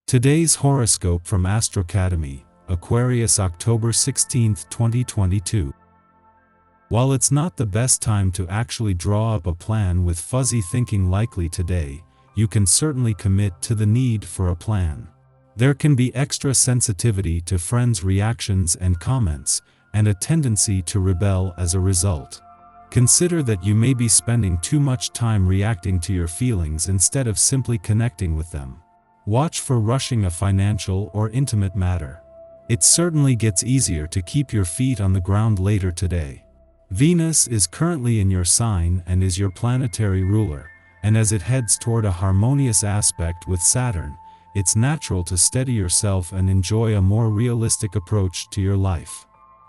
Today's horoscope from Astrocademy, Aquarius October 16, 2022. While it's not the best time to actually draw up a plan with fuzzy thinking likely today, you can certainly commit to the need for a plan. There can be extra sensitivity to friends' reactions and comments, and a tendency to rebel as a result. Consider that you may be spending too much time reacting to your feelings instead of simply connecting with them. Watch for rushing a financial or intimate matter. It certainly gets easier to keep your feet on the ground later today. Venus is currently in your sign and is your planetary ruler, and as it heads toward a harmonious aspect with Saturn, it's natural to steady yourself and enjoy a more realistic approach to your life.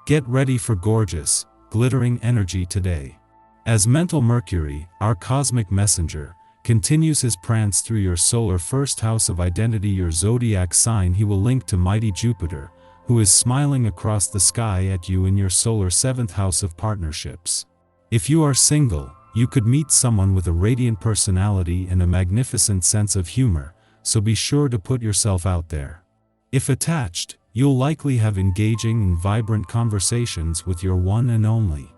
Get ready for gorgeous, glittering energy today. As mental Mercury, our cosmic messenger, continues his prance through your solar first house of identity, your zodiac sign, he will link to mighty Jupiter, who is smiling across the sky at you in your solar seventh house of partnerships. If you are single, you could meet someone with a radiant personality and a magnificent sense of humor, so be sure to put yourself out there. If attached, you'll likely have engaging and vibrant conversations with your one and only.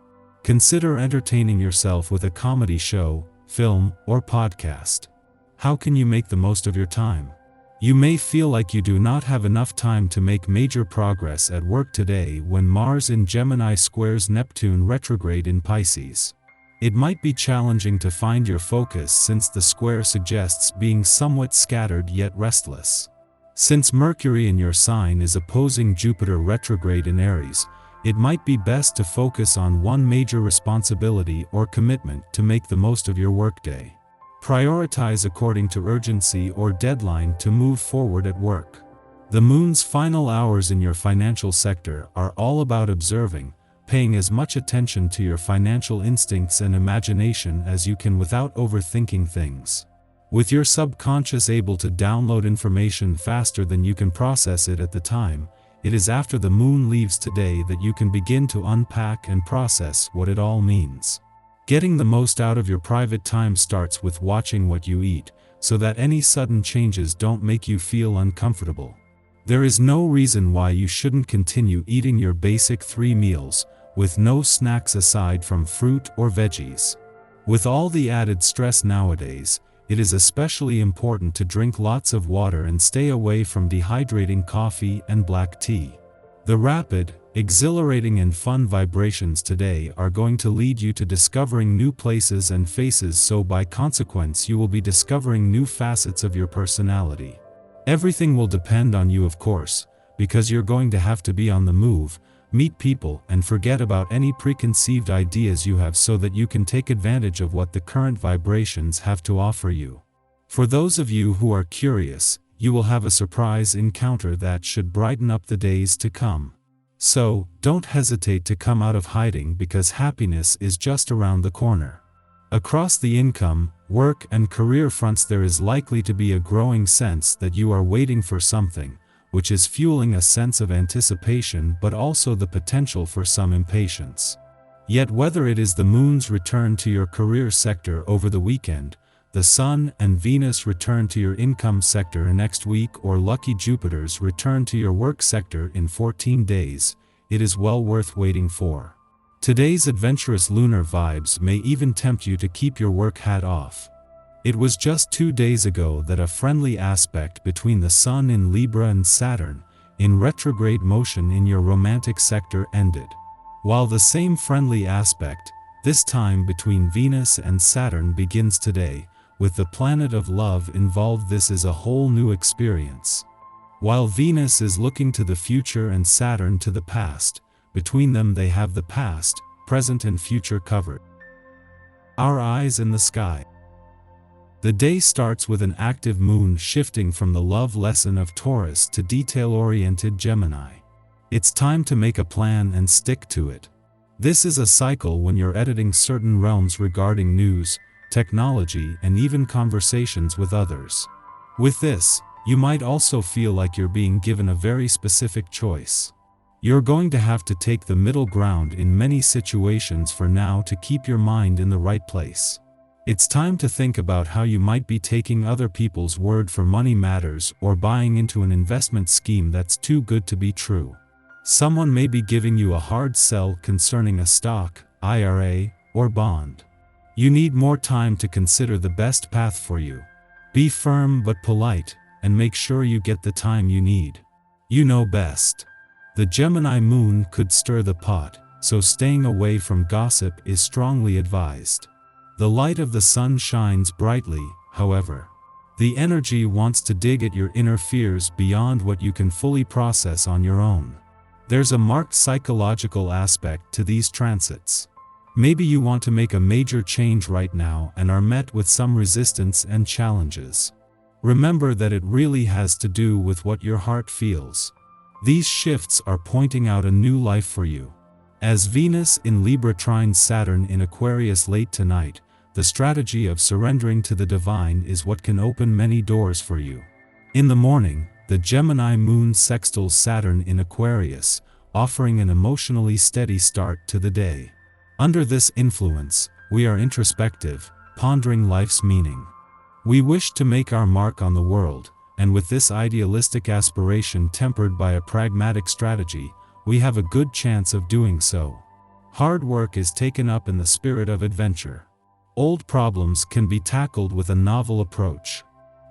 Consider entertaining yourself with a comedy show, film, or podcast. How can you make the most of your time? You may feel like you do not have enough time to make major progress at work today when Mars in Gemini squares Neptune retrograde in Pisces. It might be challenging to find your focus since the square suggests being somewhat scattered yet restless. Since Mercury in your sign is opposing Jupiter retrograde in Aries, it might be best to focus on one major responsibility or commitment to make the most of your workday. Prioritize according to urgency or deadline to move forward at work. The moon's final hours in your financial sector are all about observing, paying as much attention to your financial instincts and imagination as you can without overthinking things. With your subconscious able to download information faster than you can process it at the time, it is after the moon leaves today that you can begin to unpack and process what it all means. Getting the most out of your private time starts with watching what you eat, so that any sudden changes don't make you feel uncomfortable. There is no reason why you shouldn't continue eating your basic 3 meals, with no snacks aside from fruit or veggies. With all the added stress nowadays, it is especially important to drink lots of water and stay away from dehydrating coffee and black tea. The rapid, exhilarating and fun vibrations today are going to lead you to discovering new places and faces, so by consequence you will be discovering new facets of your personality. Everything will depend on you, of course, because you're going to have to be on the move, meet people, and forget about any preconceived ideas you have so that you can take advantage of what the current vibrations have to offer you. For those of you who are curious, you will have a surprise encounter that should brighten up the days to come. So, don't hesitate to come out of hiding, because happiness is just around the corner. Across the income, work, and career fronts, there is likely to be a growing sense that you are waiting for something, which is fueling a sense of anticipation but also the potential for some impatience. Yet whether it is the moon's return to your career sector over the weekend, the Sun and Venus return to your income sector next week, or lucky Jupiter's return to your work sector in 14 days, it is well worth waiting for. Today's adventurous lunar vibes may even tempt you to keep your work hat off. It was just 2 days ago that a friendly aspect between the Sun in Libra and Saturn, in retrograde motion in your romantic sector, ended. While the same friendly aspect, this time between Venus and Saturn, begins today, with the planet of love involved, this is a whole new experience. While Venus is looking to the future and Saturn to the past, between them they have the past, present and future covered. Our eyes in the sky. The day starts with an active moon shifting from the love lesson of Taurus to detail-oriented Gemini. It's time to make a plan and stick to it. This is a cycle when you're editing certain realms regarding news, technology, and even conversations with others. With this, you might also feel like you're being given a very specific choice. You're going to have to take the middle ground in many situations for now to keep your mind in the right place. It's time to think about how you might be taking other people's word for money matters or buying into an investment scheme that's too good to be true. Someone may be giving you a hard sell concerning a stock, IRA, or bond. You need more time to consider the best path for you. Be firm but polite, and make sure you get the time you need. You know best. The Gemini moon could stir the pot, so staying away from gossip is strongly advised. The light of the sun shines brightly, however. The energy wants to dig at your inner fears beyond what you can fully process on your own. There's a marked psychological aspect to these transits. Maybe you want to make a major change right now and are met with some resistance and challenges. Remember that it really has to do with what your heart feels. These shifts are pointing out a new life for you. As Venus in Libra trines Saturn in Aquarius late tonight, the strategy of surrendering to the divine is what can open many doors for you. In the morning, the Gemini moon sextiles Saturn in Aquarius, offering an emotionally steady start to the day. Under this influence, we are introspective, pondering life's meaning. We wish to make our mark on the world, and with this idealistic aspiration tempered by a pragmatic strategy, we have a good chance of doing so. Hard work is taken up in the spirit of adventure. Old problems can be tackled with a novel approach.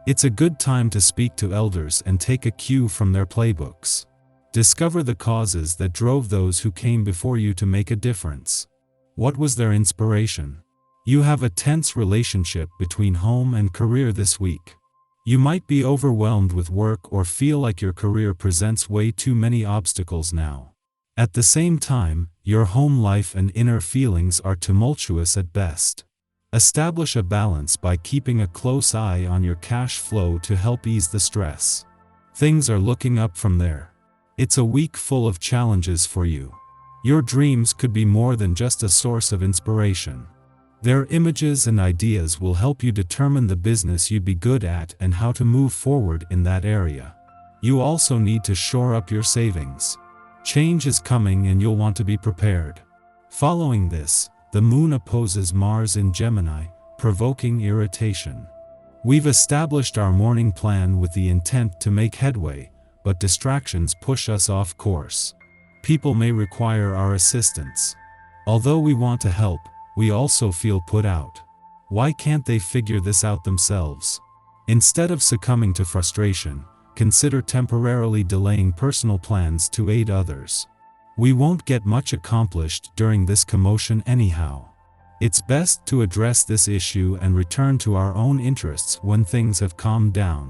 It's a good time to speak to elders and take a cue from their playbooks. Discover the causes that drove those who came before you to make a difference. What was their inspiration? You have a tense relationship between home and career this week. You might be overwhelmed with work or feel like your career presents way too many obstacles now. At the same time, your home life and inner feelings are tumultuous at best. Establish a balance by keeping a close eye on your cash flow to help ease the stress. Things are looking up from there. It's a week full of challenges for you. Your dreams could be more than just a source of inspiration. Their images and ideas will help you determine the business you'd be good at and how to move forward in that area. You also need to shore up your savings. Change is coming and you'll want to be prepared. Following this, the moon opposes Mars in Gemini, provoking irritation. We've established our morning plan with the intent to make headway, but distractions push us off course. People may require our assistance. Although we want to help, we also feel put out. Why can't they figure this out themselves? Instead of succumbing to frustration, consider temporarily delaying personal plans to aid others. We won't get much accomplished during this commotion anyhow. It's best to address this issue and return to our own interests when things have calmed down.